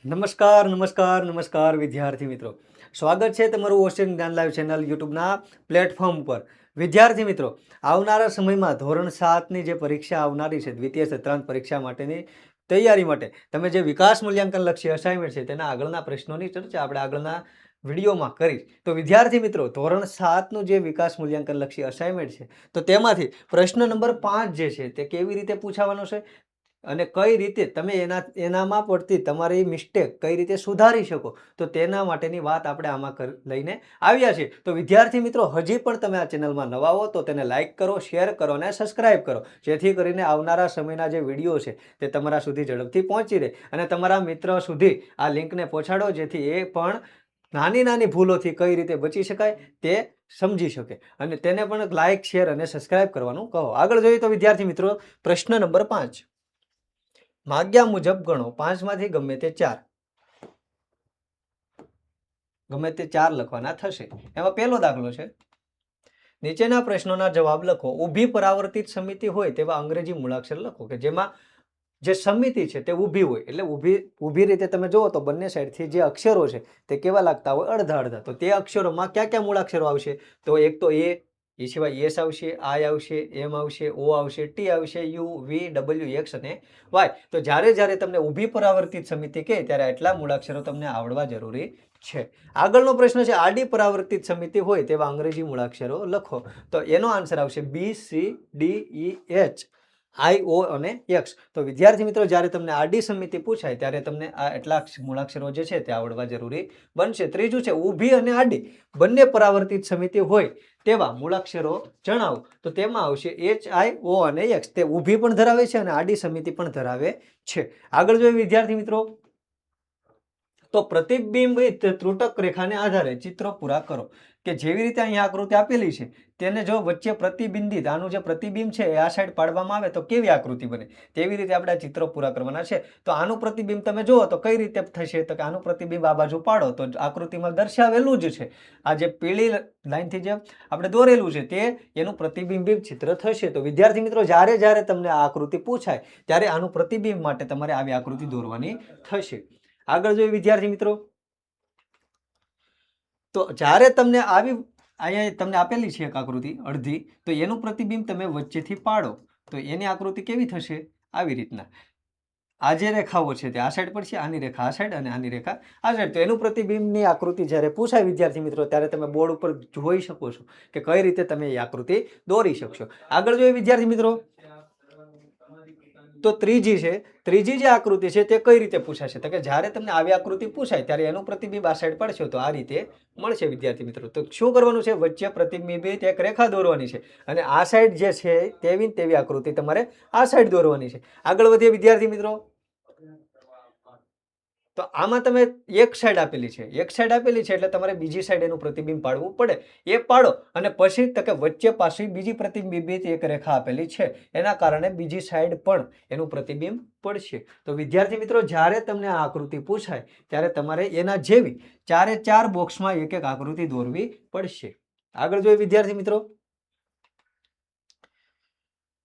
નમસ્કાર નમસ્કાર નમસ્કાર વિદ્યાર્થી મિત્રો, સ્વાગત છે તમારું ઓશન જ્ઞાન લાઈવ ચેનલ યુટ્યુબના પ્લેટફોર્મ પર। વિદ્યાર્થી મિત્રો, આવનારા સમયમાં ધોરણ 7ની જે પરીક્ષા આવનારી છે, દ્વિતીય સત્રાંત પરીક્ષા માટેની તૈયારી માટે તમે જે વિકાસ મૂલ્યાંકન લક્ષી અસાઇનમેન્ટ છે તેના આગળના પ્રશ્નોની ચર્ચા આપણે આગળના વિડીયોમાં કરી। તો વિદ્યાર્થી મિત્રો, ધોરણ 7નું જે વિકાસ મૂલ્યાંકન લક્ષી અસાઇનમેન્ટ છે તો તેમાંથી પ્રશ્ન નંબર 5 જે છે તે કેવી રીતે પૂછાવાનો છે અને કઈ રીતે તમે એનામાં પડતી તમારી મિસ્ટેક કઈ રીતે સુધારી શકો, તો તેના માટેની વાત આપણે આમાં લઈને આવ્યા છીએ। તો વિદ્યાર્થી મિત્રો, હજી પણ તમે આ ચેનલમાં નવા હો તો તેને લાઇક કરો, શેર કરો અને સબસ્ક્રાઇબ કરો, જેથી કરીને આવનારા સમયના જે વિડીયો છે તે તમારા સુધી ઝડપથી પહોંચી રહે અને તમારા મિત્ર સુધી આ લિંકને પહોંચાડો, જેથી એ પણ નાની નાની ભૂલોથી કઈ રીતે બચી શકાય તે સમજી શકે અને તેને પણ લાઇક, શેર અને સબસ્ક્રાઇબ કરવાનું કહો। આગળ જોઈએ તો વિદ્યાર્થી મિત્રો, પ્રશ્ન નંબર 5 માગ્યા મુજબ ગણો। 5 માંથી ગમે તે 4 લખવાના થશે। એમાં પહેલો દાખલો છે, નીચેના પ્રશ્નોના જવાબ લખો। ઊભી પરાવર્તિત સમિતિ હોય તેવા અંગ્રેજી મૂળાક્ષર લખો। કે જેમાં જે સમિતિ છે તે ઊભી હોય, એટલે ઊભી રીતે તમે જુઓ તો બંને સાઈડથી જે અક્ષરો છે તે કેવા લાગતા હોય, અડધા અડધા। તો તે અક્ષરોમાં કયા કયા મૂળાક્ષરો આવશે? તો એક તો એ સિવાય એસ આવશે, આઈ આવશે, એમ આવશે, ઓ આવશે, ટી આવશે, યુ, વી, ડબલ્યુ, એક્સ અને વાય। તો જ્યારે તમને ઊભી પરાવર્તિત સમિતિ કહે ત્યારે આટલા મૂળાક્ષરો તમને આવડવા જરૂરી છે। આગળનો પ્રશ્ન છે, આડી પરાવર્તિત સમિતિ હોય તેવા અંગ્રેજી મૂળાક્ષરો લખો। તો એનો આન્સર આવશે બી, સી, ડી, ઈ, એચ, આઈ, ઓ અને એક્સ। તો વિદ્યાર્થી મિત્રો, જ્યારે તમને આડી સમિતિ પૂછાય ત્યારે તમને આ એટલા મૂળાક્ષરો જે છે તે આવડવા જરૂરી બનશે। ત્રીજું છે, ઊભી અને આડી બંને પરાવર્તિત સમિતિ હોય તેવા મૂળાક્ષરો જણાવો। તો તેમાં આવશે એચ, આઈ, ઓ અને એક્સ। તે ઊભી પણ ધરાવે છે અને આડી સમિતિ પણ ધરાવે છે। આગળ જોઈએ વિદ્યાર્થી મિત્રો, તો પ્રતિબિંબિત ત્રુટક રેખાને આધારે ચિત્રો પૂરા કરો। કે જેવી રીતે અહીંયા આકૃતિ આપેલી છે તેને જો વચ્ચે પ્રતિબિંબિત, આનું જે પ્રતિબિંબ છે એ આ સાઈડ પાડવામાં આવે તો કેવી આકૃતિ બને, તેવી રીતે આપણે આ ચિત્રો પૂરા કરવાના છે। તો આનું પ્રતિબિંબ તમે જુઓ તો કઈ રીતે થશે? તો કે આનું પ્રતિબિંબ આ બાજુ પાડો તો આકૃતિમાં દર્શાવેલું જ છે, આ જે પીળી લાઈનથી જે આપણે દોરેલું છે તે એનું પ્રતિબિંબિત ચિત્ર થશે। તો વિદ્યાર્થી મિત્રો, જ્યારે તમને આ આકૃતિ પૂછાય ત્યારે આનું પ્રતિબિંબ માટે તમારે આવી આકૃતિ દોરવાની થશે। આગળ જોઈએ વિદ્યાર્થી મિત્રો, તો જ્યારે તમને અહીંયા તમને આપેલી છે એક આકૃતિ અડધી, તો એનું પ્રતિબિંબ તમે વચ્ચેથી પાડો તો એની આકૃતિ કેવી થશે? આવી રીતના આ જે રેખાઓ છે તે આ સાઈડ પર છે, આની રેખા આ સાઈડ અને આની રેખા આ સાઈડ। તો એનું પ્રતિબિંબની આકૃતિ જ્યારે પૂછાય વિદ્યાર્થી મિત્રો, ત્યારે તમે બોર્ડ ઉપર જોઈ શકો છો કે કઈ રીતે તમે એ આકૃતિ દોરી શકશો। આગળ જોઈએ વિદ્યાર્થી મિત્રો, તો ત્રીજી જે આકૃતિ છે તે કઈ રીતે પૂછાશે? તો કે જ્યારે તમને આવી આકૃતિ પૂછાય ત્યારે એનું પ્રતિબિંબ આ સાઈડ પડશે તો આ રીતે મળશે વિદ્યાર્થી મિત્રો। તો શું કરવાનું છે? વચ્ચે પ્રતિબિંબિત એક રેખા દોરવાની છે અને આ સાઈડ જે છે તેવી આકૃતિ તમારે આ સાઈડ દોરવાની છે। આગળ વધીએ વિદ્યાર્થી મિત્રો, તો આમાં તમે એક સાઈડ આપેલી છે એટલે તમારે બીજી સાઈડ એનું પ્રતિબિંબ પાડવું પડે। એ પાડો અને પછી તો કે વચ્ચે પાછી બીજી પ્રતિબિંબિત એક રેખા આપેલી છે, એના કારણે બીજી સાઈડ પણ એનું પ્રતિબિંબ પડશે। તો વિદ્યાર્થી મિત્રો, જ્યારે તમને આ આકૃતિ પૂછાય ત્યારે તમારે એના જેવી 4 બોક્સમાં એક આકૃતિ દોરવી પડશે। આગળ જોઈએ વિદ્યાર્થી મિત્રો,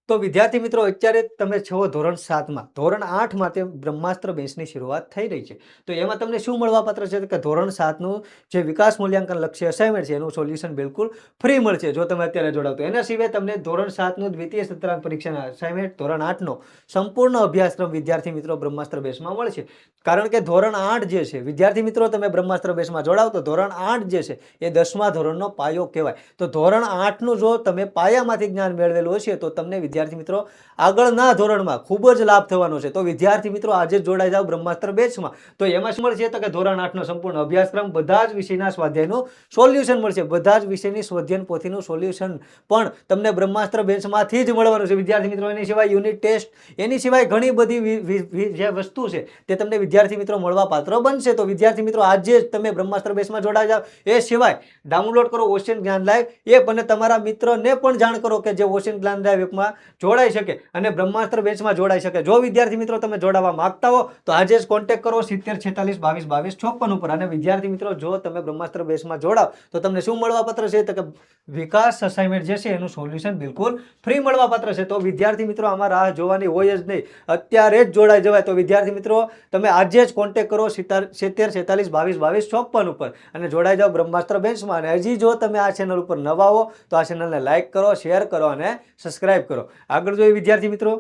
તો વિદ્યાર્થી મિત્રો, અત્યારે તમે છો ધોરણ 7માં, ધોરણ 8 માટે બ્રહ્માસ્ત્ર બેચની શરૂઆત થઈ રહી છે। તો એમાં તમને શું મળવાપાત્ર છે? કે ધોરણ 7નું જે વિકાસ મૂલ્યાંકન લક્ષ્ય અસાઇનમેન્ટ છે એનું સોલ્યુશન બિલકુલ ફ્રી મળશે જો તમે અત્યારે જોડાવ તો। એના સિવાય તમને ધોરણ 7નું દ્વિતીય સત્રાંત પરીક્ષાના અસાઇનમેન્ટ, ધોરણ 8નો સંપૂર્ણ અભ્યાસક્રમ વિદ્યાર્થી મિત્રો બ્રહ્માસ્ત્ર બેચમાં મળશે। કારણ કે ધોરણ 8 જે છે વિદ્યાર્થી મિત્રો, તમે બ્રહ્માસ્ત્ર બેચમાં જોડાવ તો ધોરણ 8 જે છે એ 10મા ધોરણનો પાયો કહેવાય। તો ધોરણ 8નું જો તમે પાયામાંથી જ્ઞાન મેળવેલું હશે તો તમને વિદ્યાર્થી મિત્રો આગળના ધોરણમાં ખૂબ જ લાભ થવાનો છે। તો વિદ્યાર્થી મિત્રો, આજે જ જોડાઈ જાઓ બ્રહ્માસ્ત્ર બેચમાં। તો એમાં શું મળશે? તો કે ધોરણ 8નો સંપૂર્ણ અભ્યાસક્રમ, બધા જ વિષયના સ્વાધ્યાયનું સોલ્યુશન મળશે, બધા જ વિષયની સ્વાધ્યાયન પોથીનું સોલ્યુશન પણ તમને બ્રહ્માસ્ત્ર બેચમાંથી જ મળવાનું છે વિદ્યાર્થી મિત્રો। એની સિવાય યુનિટ ટેસ્ટ, એની સિવાય ઘણી બધી જે વસ્તુ છે તે તમને વિદ્યાર્થી મિત્રો મળવા પાત્ર બનશે। તો વિદ્યાર્થી મિત્રો, આજે જ તમે બ્રહ્માસ્ત્ર બેચમાં જોડાઈ જાઓ। એ સિવાય ડાઉનલોડ કરો ઓશન જ્ઞાન લાઈવ એપ અને તમારા મિત્રને પણ જાણ કરો કે જે ઓશન જ્ઞાન લાઈવ એપમાં જોડાઈ શકે અને બ્રહ્માસ્ત્ર બેચમાં જોડાઈ શકે. જો વિદ્યાર્થી મિત્રો તમે જોડાવા માંગતા હો તો આજે જ કોન્ટેક્ટ કરો 7046222254 ઉપર. અને વિદ્યાર્થી મિત્રો જો તમે બ્રહ્માસ્ત્ર બેચમાં જોડાવ તો તમને શું મળવાપાત્ર છે તો કે વિકાસ અસાઇનમેન્ટ જે છે એનું સોલ્યુશન બિલકુલ ફ્રી મળવાપાત્ર છે. તો વિદ્યાર્થી મિત્રો આમાં રાહ જોવાની હોય જ નહીં, અત્યારે જ જોડાઈ જવાય. તો વિદ્યાર્થી મિત્રો તમે આજે જ કોન્ટેક્ટ કરો 7046222254 ઉપર અને જોડાઈ જાઓ બ્રહ્માસ્ત્ર બેચમાં. અને હજી જો તમે આ ચેનલ ઉપર નવા હો તો આ ચેનલને લાઈક કરો, શેર કરો અને સબસ્ક્રાઇબ કરો. આગળ જોઈએ વિદ્યાર્થી મિત્રો,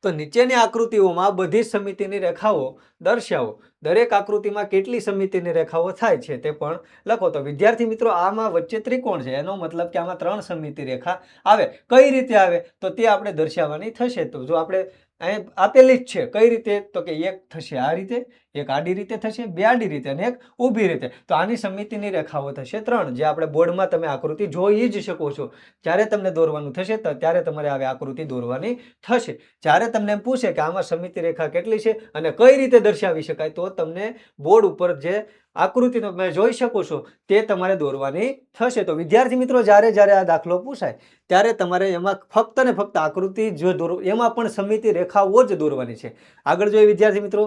તો નીચેની આકૃતિઓમાં બધી સમિતિની રેખાઓ દર્શાવો. દરેક આકૃતિમાં કેટલી સમિતિની રેખાઓ થાય છે તે પણ લખો. તો વિદ્યાર્થી મિત્રો આમાં વચ્ચે ત્રિકોણ છે, એનો મતલબ કે આમાં 3 સમિતિ રેખા આવે. કઈ રીતે આવે તો તે આપણે દર્શાવવાની થશે. તો જો આપણે અહીં આપેલી જ છે, કઈ રીતે તો કે એક થશે આ રીતે, એક આડી રીતે થશે, બે આડી રીતે અને એક ઊભી રીતે. તો આની સમિતિની રેખાઓ થશે 3, જે આપણે બોર્ડમાં તમે આકૃતિ જોઈ જ શકો છો. જ્યારે તમને દોરવાનું થશે તો ત્યારે તમારે આવી આકૃતિ દોરવાની થશે. જ્યારે તમને એમ પૂછે કે આમાં સમિતિ રેખા કેટલી છે અને કઈ રીતે દર્શાવી શકાય તો તમને બોર્ડ ઉપર જે આકૃતિ તમે જોઈ શકો છો તે તમારે દોરવાની થશે. તો વિદ્યાર્થી મિત્રો જ્યારે જ્યારે આ દાખલો પૂછાય ત્યારે તમારે એમાં ફક્ત ને ફક્ત આકૃતિ જો દોરો, એમાં પણ સમિતિ રેખાઓ જ દોરવાની છે. આગળ જોઈએ વિદ્યાર્થી મિત્રો,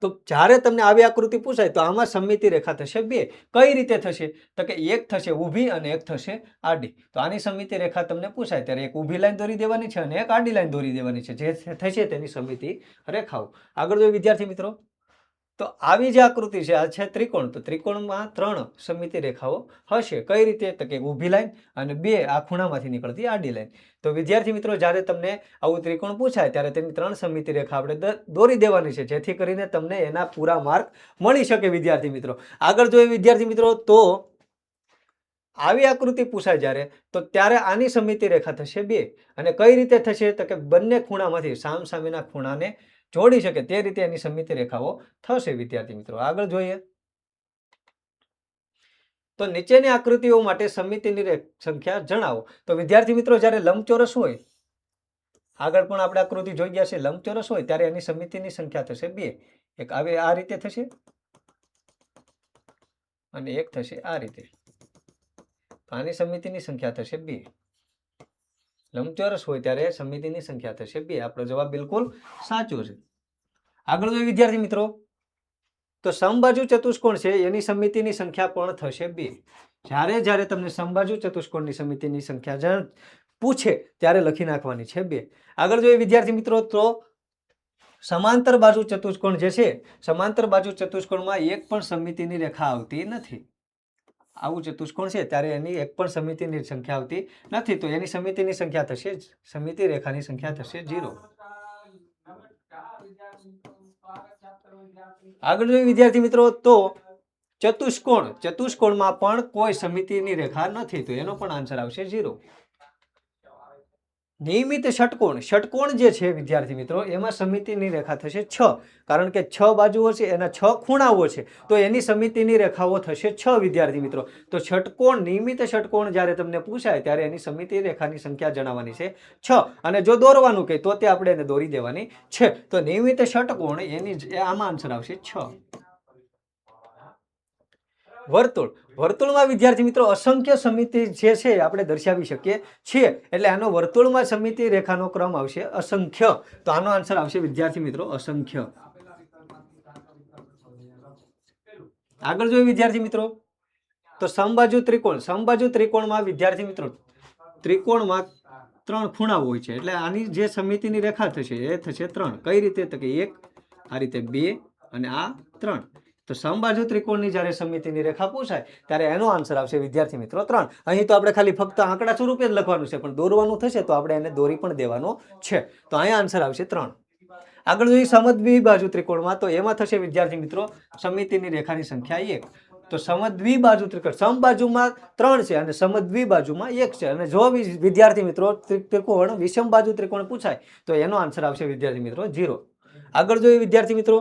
તો જ્યારે તમને આવી આકૃતિ પૂછાય તો આમાં સમિતિ રેખા થશે 2. કઈ રીતે થશે તો કે એક થશે ઊભી અને એક થશે આડી. તો આની સમિતિ રેખા તમને પૂછાય ત્યારે એક ઊભી લાઈન દોરી દેવાની છે અને એક આડી લાઈન દોરી દેવાની છે, જે થશે તેની સમિતિ રેખાઓ. આગળ જોઈએ વિદ્યાર્થી મિત્રો, તો આવી જે આકૃતિ છે આ છે ત્રિકોણ. તો ત્રિકોણમાં 3 સમિતિ રેખાઓ હશે. કઈ રીતે તો કે ઊભી લાઈન અને 2 આ ખૂણામાંથી નીકળતી આડી લાઈન. તો વિદ્યાર્થી મિત્રો જ્યારે તમને આવું ત્રિકોણ પૂછાય ત્યારે તેની 3 સમિતિ રેખા આપણે દોરી દેવાની છે, જેથી કરીને તમને એના પૂરા માર્ક મળી શકે વિદ્યાર્થી મિત્રો. આગળ જોઈએ વિદ્યાર્થી મિત્રો, તો આવી આકૃતિ પૂછાય જ્યારે તો ત્યારે આની સમિતિ રેખા થશે 2. અને કઈ રીતે થશે તો કે બંને ખૂણામાંથી સામસામેના ખૂણાને જોડી શકે તે રીતે એની સમિતિ રેખાઓ થશે વિદ્યાર્થી મિત્રો. આગળ જોઈએ, તો નીચેની આકૃતિઓ માટે સમિતિની સંખ્યા જણાવો. તો વિદ્યાર્થી મિત્રો જ્યારે લંબચોરસ હોય, આગળ પણ આપણે આકૃતિ જોઈ ગયા છે, લંબચોરસ હોય ત્યારે એની સમિતિની સંખ્યા થશે 2. એક આવે આ રીતે થશે અને એક થશે આ રીતે. તો આની સમિતિની સંખ્યા થશે 2. લંબચોરસ હોય ત્યારે સમિતિની સંખ્યા થશે 2. આપણો જવાબ બિલકુલ સાચો છે. આગળ જોઈએ વિદ્યાર્થી મિત્રો, તો સમબાજુ ચતુષ્કોણ છે એની સમિતિની સંખ્યા પણ થશે 2. જ્યારે જ્યારે તમને સમબાજુ ચતુષ્કોણની સમિતિની સંખ્યા પૂછે ત્યારે લખી નાખવાની છે 2. આગળ જોઈએ વિદ્યાર્થી મિત્રો, તો સમાંતર બાજુ ચતુષ્કોણ જે છે, સમાંતર બાજુ ચતુષ્કોણમાં એક પણ સમિતિની રેખા આવતી નથી. આવું ચતુષ્કોણ છે ત્યારે એની એક પણ સમિતિની સંખ્યા આવતી નથી. તો એની સમિતિની સંખ્યા થશે, સમિતિ રેખાની સંખ્યા થશે 0. આગળ જોઈએ વિદ્યાર્થી મિત્રો, તો ચતુષ્કોણમાં પણ કોઈ સમિતિની રેખા નથી, તો એનો પણ આન્સર આવશે 0. નિયમિત ષટકોણ, ષટકોણ જે છે વિદ્યાર્થી મિત્રો એમાં સમિતિની રેખા થશે 6, કારણ કે 6 બાજુઓ છે, એના 6 ખૂણાઓ છે, તો એની સમિતિની રેખાઓ થશે 6 વિદ્યાર્થી મિત્રો. તો ષટકોણ, નિયમિત ષટકોણ જ્યારે તમને પૂછાય ત્યારે એની સમિતિ રેખાની સંખ્યા જણાવવાની છે 6. અને જો દોરવાનું કહે તો તે આપણે એને દોરી દેવાની છે. તો નિયમિત ષટકોણ એની આમાં આન્સર આવશે 6. વર્તુળ, વર્તુળમાં વિદ્યાર્થી મિત્રો અસંખ્ય સમિતિ જે છે આપણે દર્શાવી શકીએ છીએ, એટલે આનો વર્તુળમાં સમિતિ રેખાનો ક્રમ આવશે અસંખ્ય. તો આનો આન્સર આવશે વિદ્યાર્થી મિત્રો અસંખ્ય. આગળ જોઈએ વિદ્યાર્થી મિત્રો, તો સમબાજુ ત્રિકોણ, સમબાજુ ત્રિકોણમાં વિદ્યાર્થી મિત્રો ત્રિકોણમાં 3 ખૂણા હોય છે, એટલે આની જે સમિતિની રેખા થશે એ થશે 3. કઈ રીતે તો કે એક આ રીતે, 2 અને આ 3. તો સમબાજુ ત્રિકોણની જ્યારે સમિતિની રેખા પૂછાય ત્યારે એનો આન્સર આવશે વિદ્યાર્થી મિત્રો 3. અહીં તો આપણે ખાલી ફક્ત આંકડા સ્વરૂપે જ લખવાનું છે, પણ દોરવાનું થશે તો આપણે એને દોરી પણ દેવાનો છે. તો અહીંયા આન્સર આવશે 3. આગળ જોઈએ સમદ્વિબાજુ ત્રિકોણમાં, તો એમાં થશે વિદ્યાર્થી મિત્રો સમિતિની રેખાની સંખ્યા 1. તો સમદ્વિબાજુ ત્રિકોણ, સમબાજુમાં 3 છે અને સમદ્વિબાજુમાં 1 છે. અને જો વિદ્યાર્થી મિત્રો ત્રિકોણ વિષમબાજુ ત્રિકોણ પૂછાય તો એનો આન્સર આવશે વિદ્યાર્થી મિત્રો 0. આગળ જોઈએ વિદ્યાર્થી મિત્રો,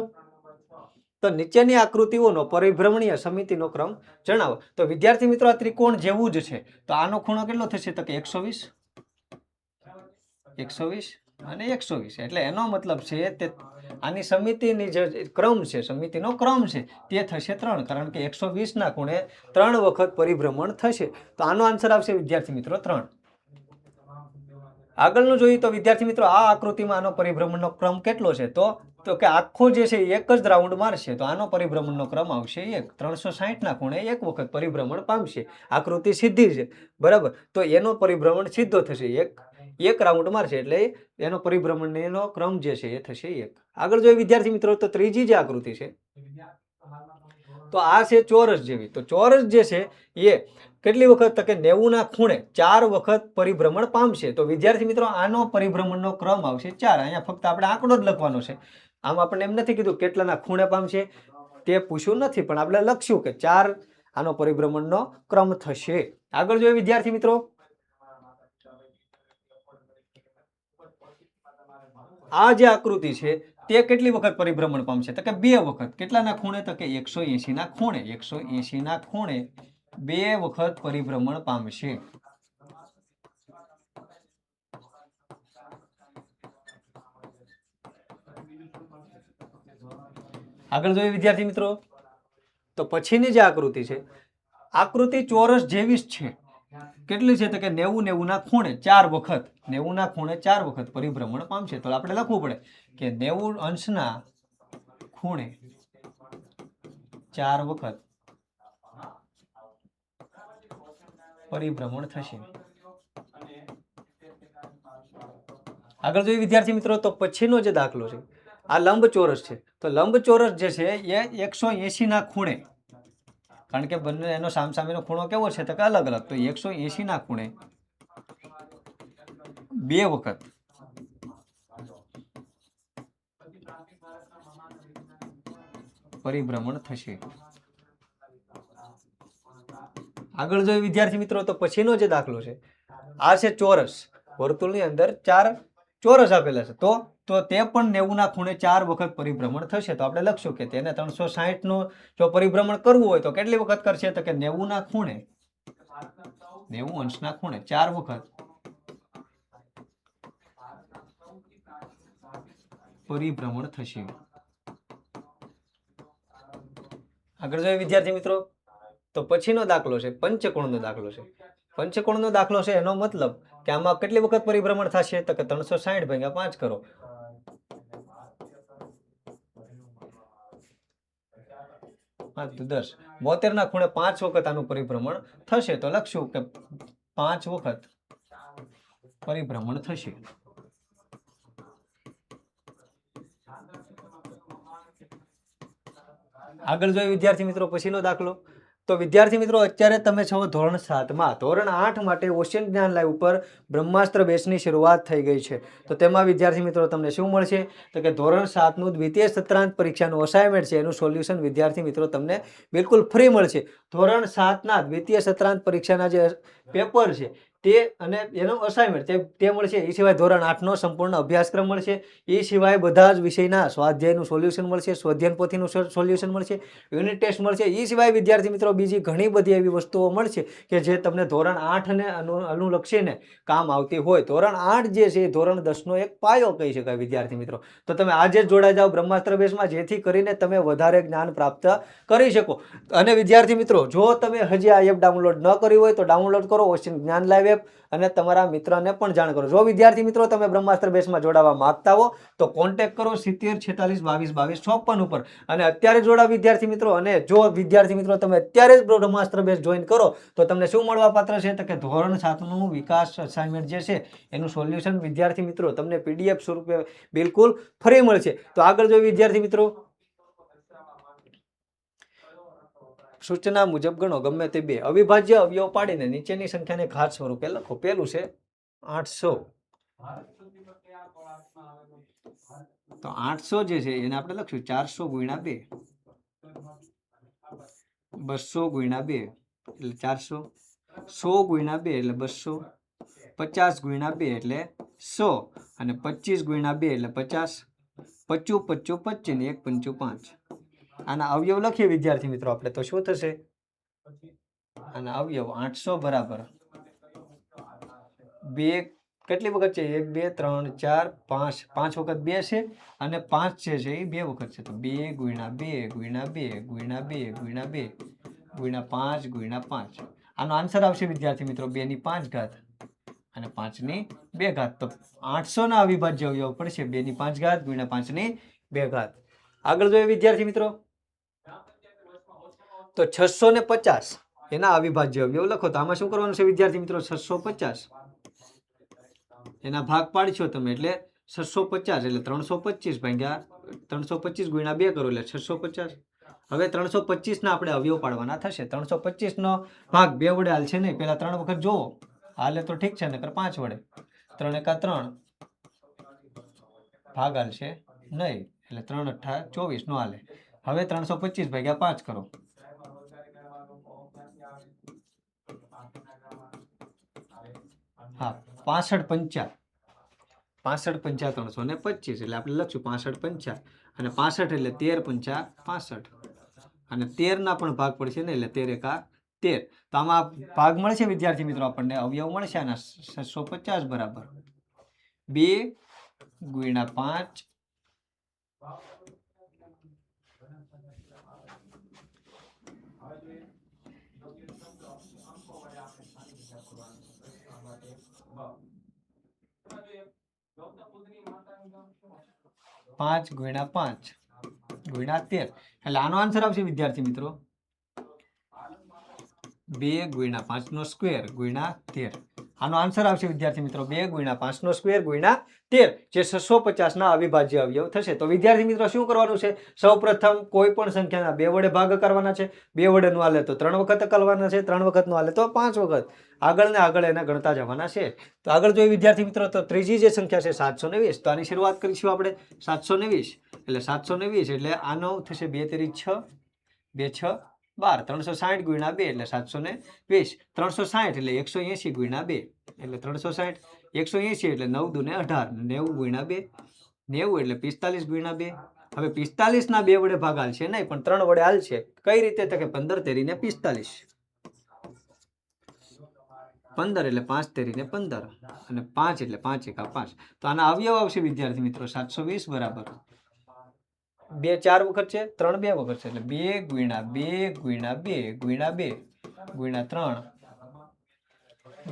તો નીચેની આકૃતિઓનો પરિભ્રમણીય સમિતિનો ક્રમ જણાવો. તો વિદ્યાર્થી મિત્રો આ ત્રિકોણ જેવું જ છે, તો આનો ખૂણો કેટલો થશે તો કે 120 અને 120. એટલે એનો મતલબ છે તે આની સમિતિની જે ક્રમ છે, સમિતિનો ક્રમ છે તે થશે 3, કારણ કે 120 ખૂણે 3 વખત પરિભ્રમણ થશે. તો આનો આન્સર આવશે વિદ્યાર્થી મિત્રો 3. આગળનું જોઈએ તો વિદ્યાર્થી મિત્રો આ આકૃતિમાં આનો પરિભ્રમણનો ક્રમ કેટલો છે? તો કે આખો જે છે એક જ રાઉન્ડ મારશે તો આનો પરિભ્રમણનો ક્રમ આવશે 1. 360 ખૂણે 1 વખત પરિભ્રમણ પામશે. આકૃતિ સીધી છે, બરાબર, તો એનો પરિભ્રમણ સીધો થશે. એક રાઉન્ડ મારશે એટલે એનો પરિભ્રમણનો ક્રમ જે છે એ થશે 1. આગળ જોઈએ વિદ્યાર્થી મિત્રો તો ત્રીજી જે આકૃતિ છે તો આ છે ચોરસ જેવી. તો ચોરસ જે છે એ કેટલી વખત? તો કે 90 ખૂણે 4 વખત પરિભ્રમણ પામશે. તો વિદ્યાર્થી મિત્રો આનો પરિભ્રમણનો ક્રમ આવશે 4. અહીંયા ફક્ત આપણે આંકડો જ લખવાનો છે. આમ આપણે એમ નથી કીધું કેટલાના ખૂણે પામશે તે પૂછ્યું નથી, પણ આપણે લખશું કે 4 આનો પરિભ્રમણનો ક્રમ થશે. આગળ જોઈએ વિદ્યાર્થી મિત્રો આ જે આકૃતિ છે તે કેટલી વખત પરિભ્રમણ પામશે? તો કે 2 વખત. કેટલાના ખૂણે? તો કે 180 ખૂણે. 180 ખૂણે 2 વખત પરિભ્રમણ પામશે. આગળ જોઈએ વિદ્યાર્થી મિત્રો તો પછીની જે આકૃતિ છે, આકૃતિ ચોરસ જેવી જ છે. કેટલી છે? તો કે 90 ખૂણે 4 વખત. 90 ખૂણે 4 વખત પરિભ્રમણ પામશે. તો આપણે લખવું પડે કે 90 ખૂણે 4 વખત પરિભ્રમણ થશે. આગળ જોઈએ વિદ્યાર્થી મિત્રો તો પછીનો જે દાખલો છે આ લંબચોરસ છે. તો લંબચોરસ જે છે એ 180 ખૂણે, કારણ કે બંને એનો સામસામેનો ખૂણો કેવો છે? તો કે અલગ અલગ. તો 180 ખૂણે 2 વખત પરિભ્રમણ થશે. આગળ જોઈએ વિદ્યાર્થી મિત્રો તો પછીનો જે દાખલો છે આ છે ચોરસ. વર્તુળની અંદર 4 ચોરસ આપેલા છે. તો તે પણ 90 ખૂણે 4 વખત પરિભ્રમણ થશે. તો આપણે લખશું કે તેને 360 નું જો પરિભ્રમણ કરવું હોય તો કેટલી વખત કરશે? તો કે 90 ખૂણે 90 ખૂણે 4 વખત પરિભ્રમણ થશે. આગળ જોઈએ વિદ્યાર્થી મિત્રો તો પછીનો દાખલો છે પંચકોણનો દાખલો છે. પંચકોણનો દાખલો છે એનો મતલબ કે આમાં કેટલી વખત પરિભ્રમણ થશે? તો કે 360 ભાગ્યા 5 કરો. 5 × 10 72 ખૂણે 5 વખત આનું પરિભ્રમણ થશે. તો લખશું કે 5 વખત પરિભ્રમણ થશે. આગળ જોઈએ વિદ્યાર્થી મિત્રો પછીનો દાખલો. તો વિદ્યાર્થી મિત્રો અત્યારે તમે છો ધોરણ 7માં. ધોરણ 8 માટે ઓશિયન જ્ઞાન લાઈવ ઉપર બ્રહ્માસ્ત્ર બેચની શરૂઆત થઈ ગઈ છે. તો તેમાં વિદ્યાર્થી મિત્રો તમને શું મળશે? તો કે ધોરણ 7નું દ્વિતીય સત્રાંત પરીક્ષાનું અસાઇનમેન્ટ છે એનું સોલ્યુશન વિદ્યાર્થી મિત્રો તમને બિલકુલ ફ્રી મળશે. ધોરણ 7ના દ્વિતીય સત્રાંત પરીક્ષાના જે પેપર છે તે અને એનો અસાઇનમેન્ટ તે મળશે. એ સિવાય ધોરણ 8નો સંપૂર્ણ અભ્યાસક્રમ મળશે. એ સિવાય બધા જ વિષયના સ્વાધ્યાયનું સોલ્યુશન મળશે, સ્વાધ્યાયન પોથીનું સોલ્યુશન મળશે, યુનિટ ટેસ્ટ મળશે. એ સિવાય વિદ્યાર્થી મિત્રો બીજી ઘણી બધી એવી વસ્તુઓ મળશે કે જે તમને ધોરણ 8ને અનુલક્ષીને કામ આવતી હોય. ધોરણ 8 જે છે એ ધોરણ 10નો એક પાયો કહી શકાય વિદ્યાર્થી મિત્રો. તો તમે આજે જ જોડાઈ જાઓ બ્રહ્માસ્ત્ર બેચમાં, જેથી કરીને તમે વધારે જ્ઞાન પ્રાપ્ત કરી શકો. અને વિદ્યાર્થી મિત્રો જો તમે હજી આ એપ ડાઉનલોડ ન કરી હોય તો ડાઉનલોડ કરો ઓશિયન જ્ઞાન લાઈવ એપ અને તમારા મિત્રને પણ જાણ કરો. જો વિદ્યાર્થી મિત્રો તમે બ્રહ્માસ્ત્ર બેચમાં જોડાવા માંગતા હો તો કોન્ટેક્ટ કરો 70 46 22 22 56 ઉપર અને અત્યારે જોડાવ વિદ્યાર્થી મિત્રો. અને જો વિદ્યાર્થી મિત્રો તમે અત્યારે જ બ્રહ્માસ્ત્ર બેચ જોઈન કરો તો તમને શું મળવા પાત્ર છે? તો કે ધોરણ 7નું વિકાસ અસાઇનમેન્ટ જે છે એનું સોલ્યુશન વિદ્યાર્થી મિત્રો તમને PDF સ્વરૂપે બિલકુલ ફ્રી મળશે. તો આગળ જો વિદ્યાર્થી મિત્રો સૂચના મુજબ ગણો ગમે તે 2 અવિભાજ્ય અવયવ પાડીને નીચેની સંખ્યાને ઘાત સ્વરૂપે લખો. પેલું છે 800. તો 800 જે છે એને આપણે લખશું 400 × 2, 200 × 2 એટલે 400, 100 × 2 એટલે 200, 50 × 2 એટલે 100 અને 25 × 2 એટલે 50. 25 25 25 ને 1 5 5. આના અવયવ લખીએ વિદ્યાર્થી મિત્રો આપણે તો શું થશે? આના અવયવ 800 બરાબર 2 કેટલી વખત છે? 1 2 3 4 5 5 વખત 2 છે અને 5 છે એ 2 વખત છે. તો 2 ગુણ્યા 2 ગુણ્યા 2 ગુણ્યા 2 ગુણ્યા 2 ગુણ્યા 5 ગુણ્યા 5. આનો આન્સર આવશે વિદ્યાર્થી મિત્રો 2 ની 5 ઘાત અને 5 ની 2 ઘાત. તો 800 ના અવિભાજ્ય અવયવ પડશે 2 ની 5 ઘાત ગુણ્યા 5 ની 2 ઘાત. આગળ જોઈએ વિદ્યાર્થી મિત્રો તો 650 એના અવિભાજ્ય અવયવ લખો. તો આમાં શું કરવાનું છે વિદ્યાર્થી મિત્રો? 650 એના ભાગ પાડશો તમે એટલે 650 એટલે 325 ભાગ્યા 325 ગુણ્યા 2 કરો એટલે 650. હવે 325 ના આપણે અવયવ પાડવાના થશે. 325 નો ભાગ 2 વડે હાલશે નહીં. પેલા 3 વખત જોવો, હાલે તો ઠીક છે, નકર 5 વડે. 3 એકા 3 ભાગ હાલશે નહીં એટલે 3 અઠ્ઠા 24 નો હાલે. હવે 325 ભાગ્યા 5 કરો. હા, 65 પંચા 65 પંચા 325 એટલે આપણે લખશું 65 પંચા અને 65 એટલે 13 પંચા 65 અને 13 ના પણ ભાગ પડશે ને એટલે 13 એકા 13. તો આમાં ભાગ મળશે વિદ્યાર્થી મિત્રો, આપણને અવયવ મળશે આના 650 બરાબર 2 ગુણ્યા 5 5 ગુણ્યા 5 ગુણ્યા 13 એટલે આનો આન્સર આવશે વિદ્યાર્થી મિત્રો 2 ગુણ્યા 5 નો સ્ક્વેર ગુણ્યા 13. આનો આન્સર આવશે વિદ્યાર્થી મિત્રો 2 ગુણ્યા 5 નો સ્ક્વેર ગુણ્યા 13, જે 650 ના અવિભાજ્ય અવયવ થશે. તો વિદ્યાર્થી મિત્રો શું કરવાનું છે? સૌપ્રથમ કોઈ પણ સંખ્યાના 2 વડે ભાગ કરવાના છે. 2 વડે નું હાલે તો 3 વખત કરવાના છે. 3 વખત નું હાલે તો 5 વખત. આગળ ને આગળ એના ગણતા જવાના છે. તો આગળ જોઈએ વિદ્યાર્થી મિત્રો તો ત્રીજી જે સંખ્યા છે 720. તો આની શરૂઆત કરીશું આપણે 720 એટલે 720 એટલે આનો થશે 2 તેરી 6 2 6 12 360 ગુણ્યા 2 એટલે 720. 360 એટલે 180 ગુણ્યા 2 એટલે 360. 180 એટલે 9 દુ ને 18 90 ગુણ્યા 2 90 એટલે 45 ગુણ્યા 2. હવે 45 ના 2 વડે ભાગ હાલશે નહીં પણ 3 વડે હાલશે. કઈ રીતે? તો કે 15 તેરીને 45. 15 એટલે 5 તેરીને 15 અને 5 એટલે 5 એકા 5. તો આના અવયવ આવશે વિદ્યાર્થી મિત્રો 720 બરાબર 2 4 વખત છે, 3 2 વખત છે એટલે 2 ગુણ્યા 2 ગુણ્યા 2 ગુણ્યા 2 ગુણ્યા 3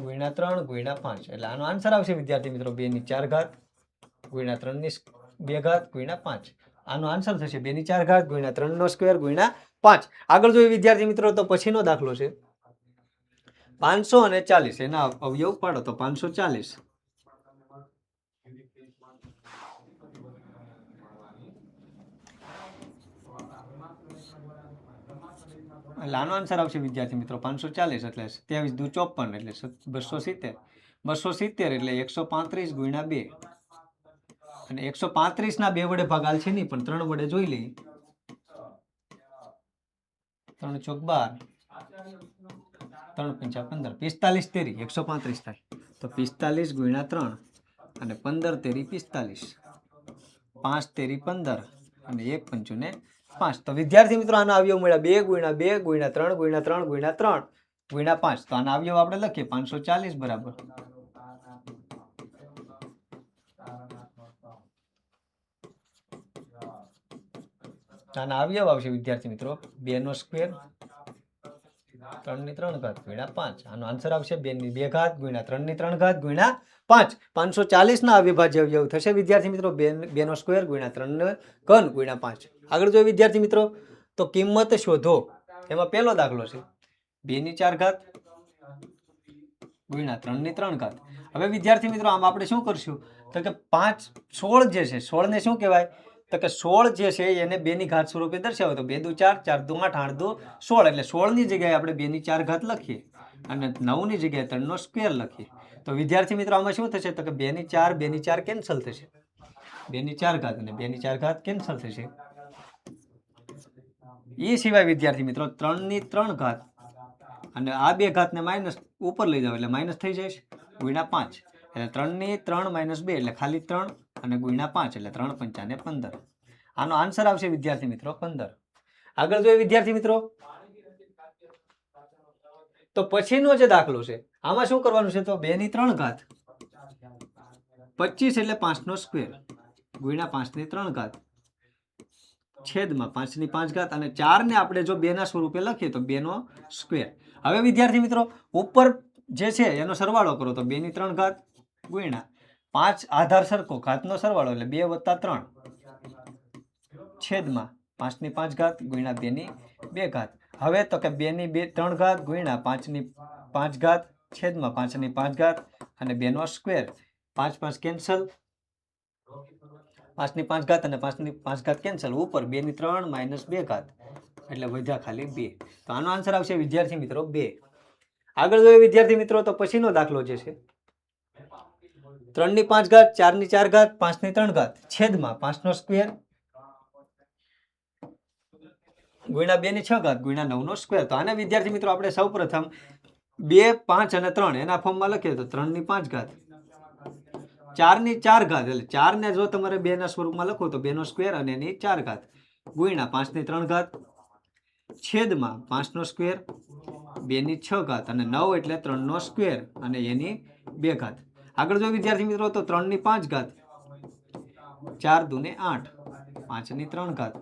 ગુણ્યા 3 ગુણ્યા 5 એટલે આનો આન્સર આવશે વિદ્યાર્થી મિત્રો 2 ની 4 ઘાત ગુણ્યા 3 ની 2 ઘાત ગુણ્યા 5. આનો આન્સર થશે 2 ની 4 ઘાત ગુણ્યા 3 નો સ્ક્વેર ગુણ્યા 5. આગળ જોઈએ વિદ્યાર્થી મિત્રો તો પછીનો દાખલો છે 540 એના અવયવ પાડો. તો 540 એટલે આનો આન્સર આવશે વિદ્યાર્થી મિત્રો 540 એટલે 27 દુ 54 એટલે 270. 270 એટલે 135 ગુણ્યા 2 અને 135 ના 2 વડે ભાગ હાલશે નહીં પણ 3 વડે જોઈ લઈએ. 3 ચોક 12 3 પંચા 15 45 તેરી 135 થાય. તો 45 ગુણ્યા 3 અને 15 તેરી 45 5 તેરી 15 અને 1 પંચું ને 5. તો વિદ્યાર્થી મિત્રો આના અવયવ મળ્યા 2 ગુણ્યા 2 ગુણ્યા 3 ગુણ્યા 3 ગુણ્યા 3 ગુણ્યા 5. તો આના અવયવ આપણે લખીએ 540 બરાબર આના અવયવ આવશે વિદ્યાર્થી મિત્રો 2 નો સ્ક્વેર 3 ની 3 ઘાત ગુણ્યા 5. આનો આન્સર આવશે 2 ની 2 ઘાત ગુણ્યા 3 ની 3 ઘાત ગુણ્યા 5. 540 ના અવિભાજ્ય અવયવ થશે વિદ્યાર્થી મિત્રો 2 નો સ્ક્વેર ગુણ્યા 3 નો ઘન ગુણ્યા 5. આગળ જોઈએ વિદ્યાર્થી મિત્રો તો કિંમત શોધો. એમાં પહેલો દાખલો છે 2 ની 4 ઘાત ગુણ્યા 3 ની 3 ઘાત. હવે વિદ્યાર્થી મિત્રો આમાં આપણે શું કરશું તો કે 5 16 જે છે 16 ને શું કહેવાય તો કે 16 જે છે એને 2 ની ઘાત સ્વરૂપે દર્શાવો. તો 2 દુ 4 4 દુ 8 8 દુ 16 એટલે 16 ની જગ્યાએ આપણે 2 ની 4 ઘાત લખીએ અને 9 ની જગ્યાએ 3 નો સ્ક્વેર લખીએ. તો વિદ્યાર્થી મિત્રો આમાં શું થશે તો કે 2 ની 4 કેન્સલ થશે. 2 ની 4 ઘાત અને 2 ની 4 ઘાત કેન્સલ થશે. એ સિવાય વિદ્યાર્થી મિત્રો 3 ની 3 ઘાત અને આ 2 ઘાતને માઇનસ ઉપર લઈ જાવ એટલે માઇનસ થઈ જશે ગુણ્યા 5 એટલે 3 ની 3 માઇનસ 2 એટલે ખાલી 3 અને ગુણ્યા 5 એટલે 3 પંચા ને 15. આનો આન્સર આવશે વિદ્યાર્થી મિત્રો 15. આગળ જોઈએ વિદ્યાર્થી મિત્રો તો પછીનો જે દાખલો છે આમાં શું કરવાનું છે તો 2 ની 3 ઘાત 25 એટલે 5નો સ્ક્વેર ગુણ્યા 5 ની 3 ઘાત છેદમાં 5 ની 5 ઘાત અને 4 ને આપણે જો 2 ના સ્વરૂપે લખીએ તો 2 નો સ્ક્વેર. હવે વિદ્યાર્થી મિત્રો ઉપર જે છે એનો સરવાળો કરો તો 2 ની 3 ઘાત ગુણ્યા 5 આધાર સરખો ઘાતનો સરવાળો એટલે 2 વત્તા 3 છેદમાં 5 ની 5 ઘાત ગુણ્યા 2 ની 2 ઘાત. હવે તો કે 2 ની 3 ઘાત ગુણ્યા 5 ની 5 ઘાત છેદમાં 5 ની 5 ઘાત અને 2 નો સ્ક્વેર. 5 5 કેન્સલ 5 ની 5 ઘાત અને 5 ની 5 ઘાત કેન્સલ ઉપર 2 ની 3 માઇનસ 2 ઘાત એટલે વધ્યા ખાલી 2. તો આનો આન્સર આવશે વિદ્યાર્થી મિત્રો 2. આગળ જોઈએ વિદ્યાર્થી મિત્રો તો પછીનો દાખલો જે છે 3 ની 5 ઘાત 4 ની 4 ઘાત 5 ની 3 ઘાત છેદમાં 5 નો સ્ક્વેર ગુણ્યા 2 ની 6 ઘાત ગુણ્યા 9 નો સ્ક્વેર. તો આને વિદ્યાર્થી મિત્રો આપણે સૌપ્રથમ 2 5 અને 3 એના ફોર્મમાં લખીએ તો 3 ની 5 ઘાત 4 ની 4 ઘાત એટલે 4 ને જો તમારે 2 ના સ્વરૂપમાં લખો તો 2 નો સ્ક્વેર અને એની 4 ઘાત ગુણ્યા 5 ની 3 ઘાત છેદમાં 5 નો સ્ક્વેર 2 ની 6 ઘાત અને 9 એટલે 3 નો સ્ક્વેર અને એની 2 ઘાત. આગળ જો વિદ્યાર્થી મિત્રો તો 3 ની 5 ઘાત 4 દુને 8 5 ની 3 ઘાત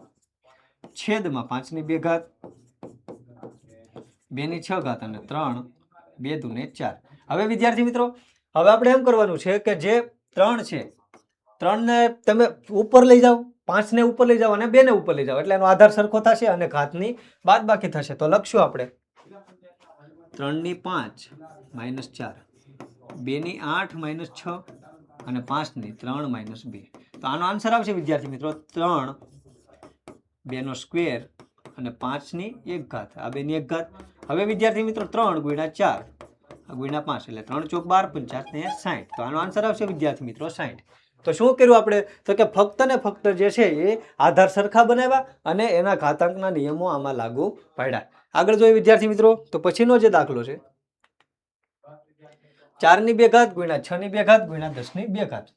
છેદમાં 5 ની 2 ઘાત 2 ની 6 ઘાત અને 3 2 દુને 4. હવે વિદ્યાર્થી મિત્રો હવે આપણે એમ કરવાનું છે કે જે 3 છે 3 ને તમે ઉપર લઈ જાઓ 5 ને ઉપર લઈ જાઓ અને 2 ને ઉપર લઈ જાઓ એટલે એનો આધાર સરખો થશે અને ઘાતની બાદબાકી થશે. તો લખશું આપણે 3 ની 5 માઇનસ 4 2 ની 8 માઇનસ 6 અને 5 ની 3 માઇનસ 2. તો આનો આન્સર આવશે વિદ્યાર્થી મિત્રો 3 2 નો સ્ક્વેર અને 5 ની 1 ઘાત આ 2 ની 1 ઘાત. હવે વિદ્યાર્થી મિત્રો 3 ગુણ્યા 4 ગુણ્યા 5 એટલે 3 ચોક 12 50 ને 60. તો આનો આન્સર આવશે વિદ્યાર્થી મિત્રો 60. તો શું કર્યું આપણે તો કે ફક્ત ને ફક્ત જે છે એ આધાર સરખા બનાવ્યા અને એના ઘાતાંકના નિયમો આમાં લાગુ પાડ્યા. આગળ જોઈએ વિદ્યાર્થી મિત્રો તો પછીનો જે દાખલો છે 4 ની 2 ઘાત ગુણ્યા 6 ની 2 ઘાત ગુણ્યા 10 ની 2 ઘાત.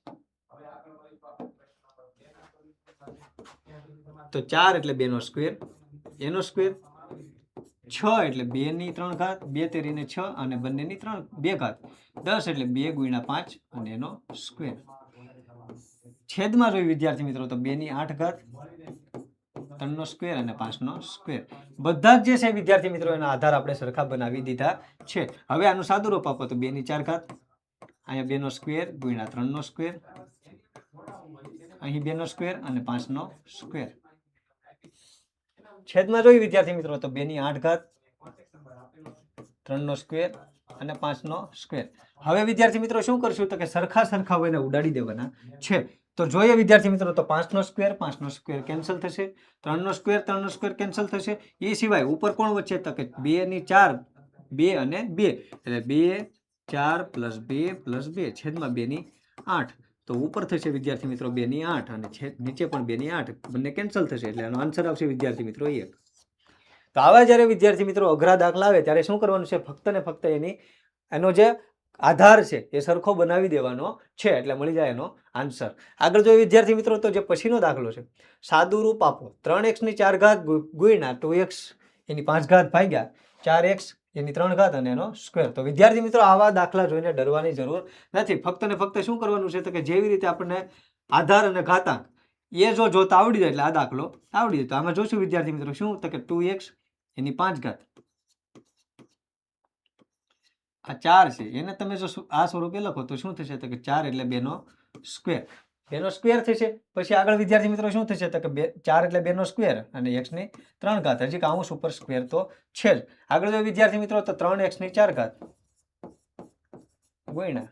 તો 4 એટલે 2 નો સ્ક્વેર એનો સ્ક્વેર 6 એટલે 2 ની 3 ઘાત 2 તેરીને 6 અને બંનેની 2 ઘાત 10 એટલે 2 ગુણ્યા 5 અને એનો સ્ક્વેર છેદમાં જોઈએ વિદ્યાર્થી મિત્રો તો 2 ની 8 ઘાત 3 નો સ્ક્વેર અને 5 નો સ્ક્વેર. બધા જ જે છે વિદ્યાર્થી મિત્રો એના આધાર આપણે સરખા બનાવી દીધા છે. હવે આનું સાદું રૂપ આપો તો 2 ની 4 ઘાત અહીંયા 2 નો સ્ક્વેર ગુણ્યા 3 નો સ્ક્વેર અહીં 2 નો સ્ક્વેર અને 5 નો સ્ક્વેર છેદમાં જોઈએ વિદ્યાર્થી મિત્રો તો 2 ની 8 ઘાત 3 નો સ્ક્વેર અને 5 નો સ્ક્વેર. હવે વિદ્યાર્થી મિત્રો શું કરશું તો કે સરખા હોય એને ઉડાડી દેવાના છે. તો જોઈએ વિદ્યાર્થી મિત્રો તો 5 નો સ્ક્વેર કેન્સલ થશે 3 નો સ્ક્વેર કેન્સલ થશે. એ સિવાય ઉપર કોણ વચ્ચે તો કે 2 ની 4 2 અને 2 એટલે 2 4 પ્લસ 2 પ્લસ 2 છેદમાં 2 ની 8. તો ઉપર થશે વિદ્યાર્થી મિત્રો 2 ની 8 અને નીચે પણ 2 ની 8 બંને કેન્સલ થશે એટલે આનો આન્સર આવશે વિદ્યાર્થી મિત્રો 1. તો આવા જ્યારે વિદ્યાર્થી મિત્રો અઘરા દાખલા આવે ત્યારે શું કરવાનું છે ફક્ત ને ફક્ત એનો જે આધાર છે એ સરખો બનાવી દેવાનો છે એટલે મળી જાય એનો આન્સર. આગળ જોઈએ વિદ્યાર્થી મિત્રો તો જે પછીનો દાખલો છે સાદું રૂપ આપો 3x ની 4 ઘાત ગુણ્યા 2x એની 5 ઘાત ભાગ્યા 4x એની 3 ઘાત અને એનો સ્ક્વેર. તો વિદ્યાર્થી મિત્રો આવા દાખલા જોઈને ડરવાની જરૂર નથી. ફક્ત ને ફક્ત શું કરવાનું છે તો કે જેવી રીતે આપણને આધાર અને ઘાતાંક એ જો જોતા આવડી જાય એટલે આ દાખલો આવડી જાય. તો આમાં જોશું વિદ્યાર્થી મિત્રો શું તો કે 2x એની 5 ઘાત આ 4 છે એને તમે જો આ સ્વરૂપે લખો તો શું થશે તો કે 4 એટલે 2 નો સ્ક્વેર થશે. પછી આગળ વિદ્યાર્થી મિત્રો શું થશે તો કે 4 એટલે 2 નો સ્ક્વેર અને x ની 3 ઘાત હજી કાઉન્સ ઉપર સ્ક્વેર તો છે જ. આગળ જો વિદ્યાર્થી મિત્રો તો 3x ની 4 ઘાત ગુણ્યા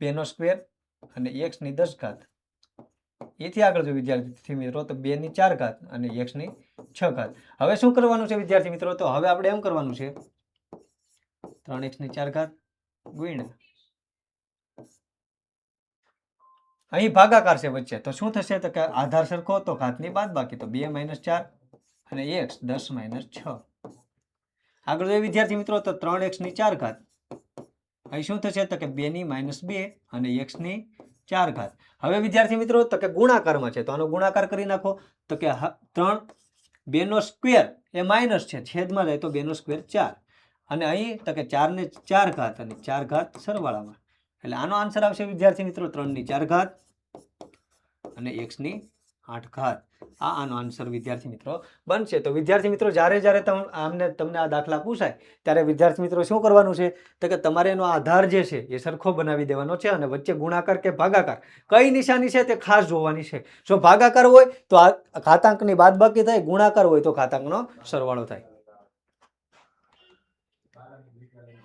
2 નો સ્ક્વેર અને x ની 10 ઘાત એથી આગળ જો વિદ્યાર્થી મિત્રો તો 2 ની 4 ઘાત અને x ની 6 ઘાત. હવે શું કરવાનું છે વિદ્યાર્થી મિત્રો તો હવે આપણે એમ કરવાનું છે 3x ની 4 ઘાત ગુણ્યા અહીં ભાગાકાર છે વચ્ચે તો શું થશે તો કે આધાર સરખો તો ઘાતની બાદબાકી તો 2 માઇનસ 4 અને x 10 માઇનસ 6. આગળ જોઈએ વિદ્યાર્થી મિત્રો તો 3x ની 4 ઘાત અહીં શું થશે તો કે 2 ની માઇનસ 2 અને x ની 4 ઘાત. હવે વિદ્યાર્થી મિત્રો તો કે ગુણાકારમાં છે તો આનો ગુણાકાર કરી નાખો તો કે 2 નો સ્ક્વેર એ માઇનસ છે છેદમાં જાય તો 2 નો સ્ક્વેર 4 અને અહીં તો કે 4 ને 4 ઘાત અને 4 ઘાત સરવાળામાં એટલે આનો આન્સર આવશે વિદ્યાર્થી મિત્રો 3/4 અને x/8. આ આનો આન્સર વિદ્યાર્થી મિત્રો બનશે. તો વિદ્યાર્થી મિત્રો જ્યારે તમને આ દાખલા પૂછાય ત્યારે વિદ્યાર્થી મિત્રો શું કરવાનું છે તો કે તમારે એનો આધાર જે છે એ સરખો બનાવી દેવાનો છે અને વચ્ચે ગુણાકાર કે ભાગાકાર કઈ નિશાની છે તે ખાસ જોવાની છે. જો ભાગાકાર હોય તો આ ઘાતાંકની બાદબાકી થાય, ગુણાકાર હોય તો ઘાતાંકનો સરવાળો થાય.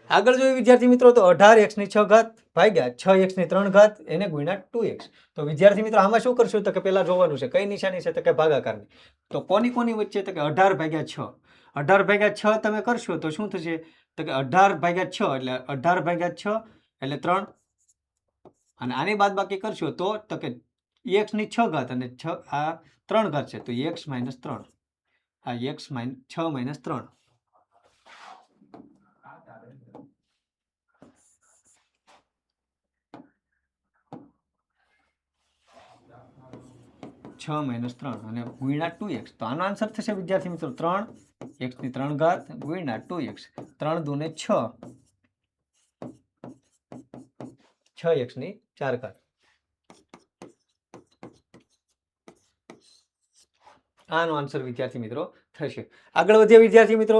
આગળ જોઈએ વિદ્યાર્થી મિત્રો તો 18x/6 ભાગ્યા 6x/3 એને ગુણ્યા 2x. તો વિદ્યાર્થી મિત્રો આમાં શું કરશું તો કે પહેલા જોવાનું છે કઈ નિશાની છે તો કે ભાગાકારની. તો કોની વચ્ચે તો કે 18/6. 18/6 તમે કરશો તો શું થશે તો કે 18/6 એટલે 18/6 એટલે 3 અને આની બાદબાકી કરશો તો કે x/6 અને 6 આ 3 છે તો x - 3 આ x 6 - 3 6 - 3 અને ગુણ્યા 2x. તો આનો આન્સર થશે વિદ્યાર્થી મિત્રો 3x/3 ગુણ્યા 2x. 3 દુ ને 6 6x/4. આનો આન્સર વિદ્યાર્થી મિત્રો થશે. આગળ વધીએ વિદ્યાર્થી મિત્રો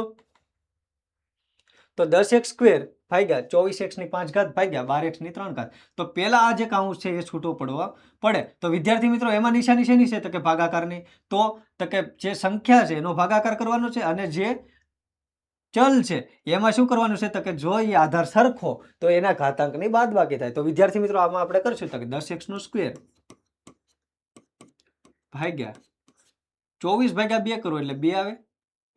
તો 10x² ભાગ્યા 24x/5 ભાગ્યા 12x/3. તો પેલા આ જે કાઉન્સ છે એ છૂટો પડવા પડે. તો વિદ્યાર્થી મિત્રો એમાં નિશાની શેની છે તો કે ભાગાકારની. તો કે જે સંખ્યા છે એનો ભાગાકાર કરવાનો છે અને જે ચલ છે એમાં શું કરવાનું છે તો કે જો એ આધાર સરખો તો એના ઘાતાંકની બાદબાકી થાય. તો વિદ્યાર્થી મિત્રો આમાં આપણે કરશું તો કે 10x² ભાગ્યા 24/2 કરો એટલે 2 આવે.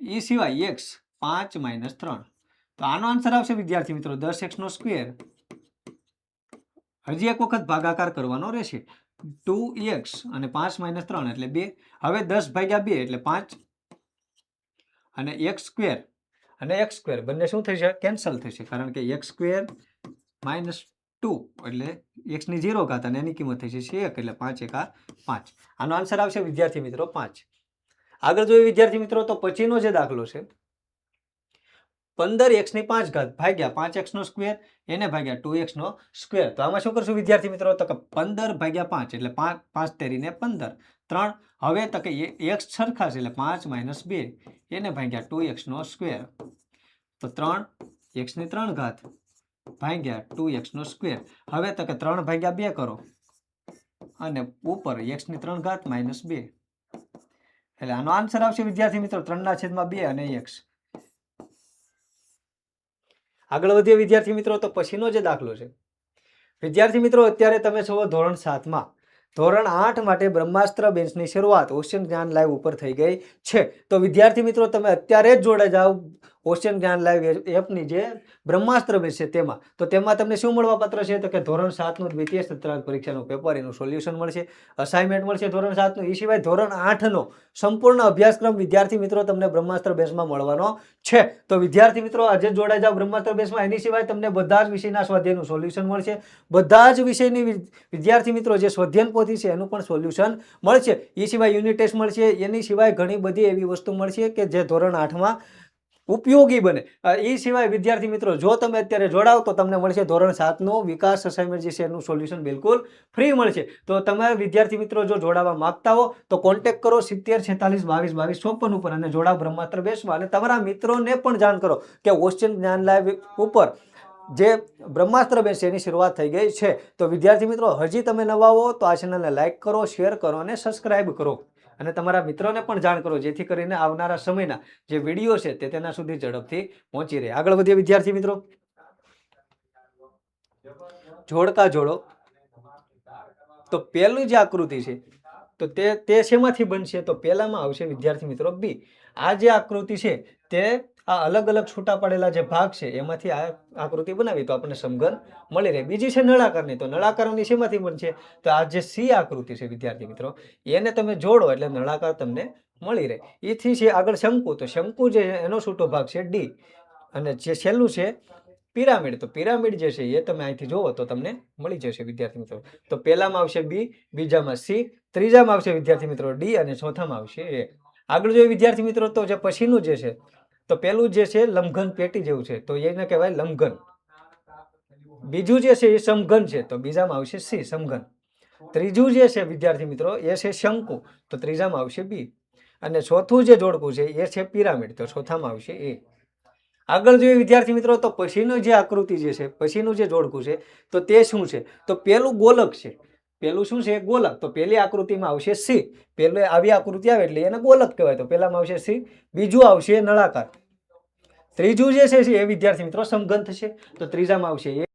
એ સિવાય x 5 - 3. તો આનો આન્સર આવશે વિદ્યાર્થી મિત્રો 10x². હજી એક વખત ભાગાકાર કરવાનો રહેશે. 2x અને 5 - 3 એટલે 2. હવે 10/2 એટલે 5 અને x² અને x² બંને શું થશે કેન્સલ થશે કારણ કે x² - 2 એટલે x/0 અને એની કિંમત થશે 1 એટલે 5 × 5. આનો આન્સર આવશે વિદ્યાર્થી મિત્રો 5. આગળ જોઈએ વિદ્યાર્થી મિત્રો તો પછીનો જે દાખલો છે 15x/5 ભાગ્યા 5x² એને ભાગ્યા 2x². તો આમાં શું કરશું વિદ્યાર્થી મિત્રો તો કે 15/5 એટલે 5 તેરીને 15 3. હવે તો કે x સરખા છે એટલે 5 - 2 એને ભાગ્યા 2x². તો 3x/3 ભાગ્યા 2x². હવે તો કે 3/2 કરો અને ઉપર x/3 - 2 એટલે આનો આન્સર આવશે વિદ્યાર્થી મિત્રો 3/2 અને x. આગળ વધીએ વિદ્યાર્થી મિત્રો તો પછીનો જે દાખલો છે વિદ્યાર્થી મિત્રો અત્યારે તમે છો ધોરણ 7માં. ધોરણ 8 માટે બ્રહ્માસ્ત્ર બેન્ચની શરૂઆત ઓશિયન જ્ઞાન લાઈવ ઉપર થઈ ગઈ છે. તો વિદ્યાર્થી મિત્રો તમે અત્યારે જ જોડાઈ જાઓ ઓશિયન જ્ઞાન લાઈવ એપની જે બ્રહ્માસ્ત્ર બેન્ચ છે તેમાં. તો તેમાં તમને શું મળવાપાત્ર છે તો કે ધોરણ 7નું દ્વિતીય સત્રાંત પરીક્ષાનું પેપર એનું સોલ્યુશન મળશે, અસાઇનમેન્ટ મળશે ધોરણ 7નું. એ સિવાય ધોરણ 8નો સંપૂર્ણ અભ્યાસક્રમ વિદ્યાર્થી મિત્રો તમને બ્રહ્માસ્ત્ર બેન્ચમાં મળવાનો છે. તો વિદ્યાર્થી મિત્રો આજે જોડાઈ જાઓ બ્રહ્માસ્ત્ર બેન્ચમાં. એની સિવાય તમને બધા જ વિષયના સ્વાધ્યાયનું સોલ્યુશન મળશે. બધા જ વિષયની વિદ્યાર્થી મિત્રો જે સ્વાધ્યાયન પોથી છે એનું પણ સોલ્યુશન મળશે. એ સિવાય યુનિટ ટેસ્ટ મળશે. એની સિવાય ઘણી બધી એવી વસ્તુ મળશે કે જે ધોરણ 8માં ઉપયોગી બને. એ સિવાય વિદ્યાર્થી મિત્રો જો તમે અત્યારે જોડાવ તો તમને મળશે ધોરણ 7નું વિકાસ અસાઇનમેન્ટ જે છે એનું સોલ્યુશન બિલકુલ ફ્રી મળશે. તો તમે વિદ્યાર્થી મિત્રો જો જોડાવા માંગતા હો તો કોન્ટેક્ટ કરો 70 46 22 22 54 ઉપર અને જોડાવ બ્રહ્માસ્ત્ર બેન્ચમાં. અને તમારા મિત્રોને પણ જાણ કરો કે ઓશિયન જ્ઞાન લાઈવ ઉપર જે બ્રહ્માસ્ત્ર બેન્ચ એની શરૂઆત થઈ ગઈ છે. તો વિદ્યાર્થી મિત્રો હજી તમે નવા હો તો આ ચેનલને લાઈક કરો, શેર કરો અને સબસ્ક્રાઇબ કરો અને તમારા મિત્રોને પણ જાણ કરો જેથી કરીને આવનારા સમયના જે વિડીયો છે તે તેના સુધી ઝડપથી પહોંચી રહે. આગળ વધીએ વિદ્યાર્થી મિત્રો જોડકા જોડો. તો પહેલી જે આકૃતિ છે તો તે શેમાંથી બનશે તો પહેલામાં આવશે વિદ્યાર્થી મિત્રો બી. આ જે આકૃતિ છે તે આ અલગ અલગ છૂટા પડેલા જે ભાગ છે એમાંથી આ આકૃતિ બનાવી તો આપણને સમઘન મળી રહે. બીજી છે નળાકારની. તો નળાકારની શેમાંથી બનશે તો આ જે સી આકૃતિ છે વિદ્યાર્થી મિત્રો એને તમે જોડો એટલે નળાકાર તમને મળી રહે. એથી છે આગળ શંકુ. તો શંકુ જે એનો છૂટો ભાગ છે ડી અને જે છેલ્લું છે પિરામિડ. તો પિરામિડ જે છે એ તમે અહીંથી જોવો તો તમને મળી જશે વિદ્યાર્થી મિત્રો. તો પહેલામાં આવશે બી, બીજામાં સી, ત્રીજામાં આવશે વિદ્યાર્થી મિત્રો ડી અને ચોથામાં આવશે એ. આગળ જોઈએ વિદ્યાર્થી મિત્રો તો જે પછીનું જે છે તો પેલું જે છે લંબઘન પેટી જેવું છે તો એને કહેવાય લંબઘન. બીજું જે છે એ સમઘન છે, તો બીજામાં આવશે સી સમઘન. ત્રીજું જે છે વિદ્યાર્થી મિત્રો એ છે શંકુ, તો ત્રીજામાં આવશે બી. અને ચોથું જે જોડકું છે એ છે પિરામિડ, તો ચોથામાં આવશે એ. આગળ જોઈએ વિદ્યાર્થી મિત્રો તો પછીનું જે આકૃતિ જે છે, પછીનું જે જોડકું છે તો તે શું છે, તો પેલું ગોલક છે. પેલું શું છે, ગોલક. તો પેલી આકૃતિમાં આવશે સી. પેલે આવી આકૃતિ આવે એટલે એને ગોલક કહેવાય, તો પેલામાં આવશે સી. બીજું આવશે નળાકાર. ત્રીજું જે છે એ વિદ્યાર્થી મિત્રો સમઘન થશે, તો ત્રીજામાં આવશે એ.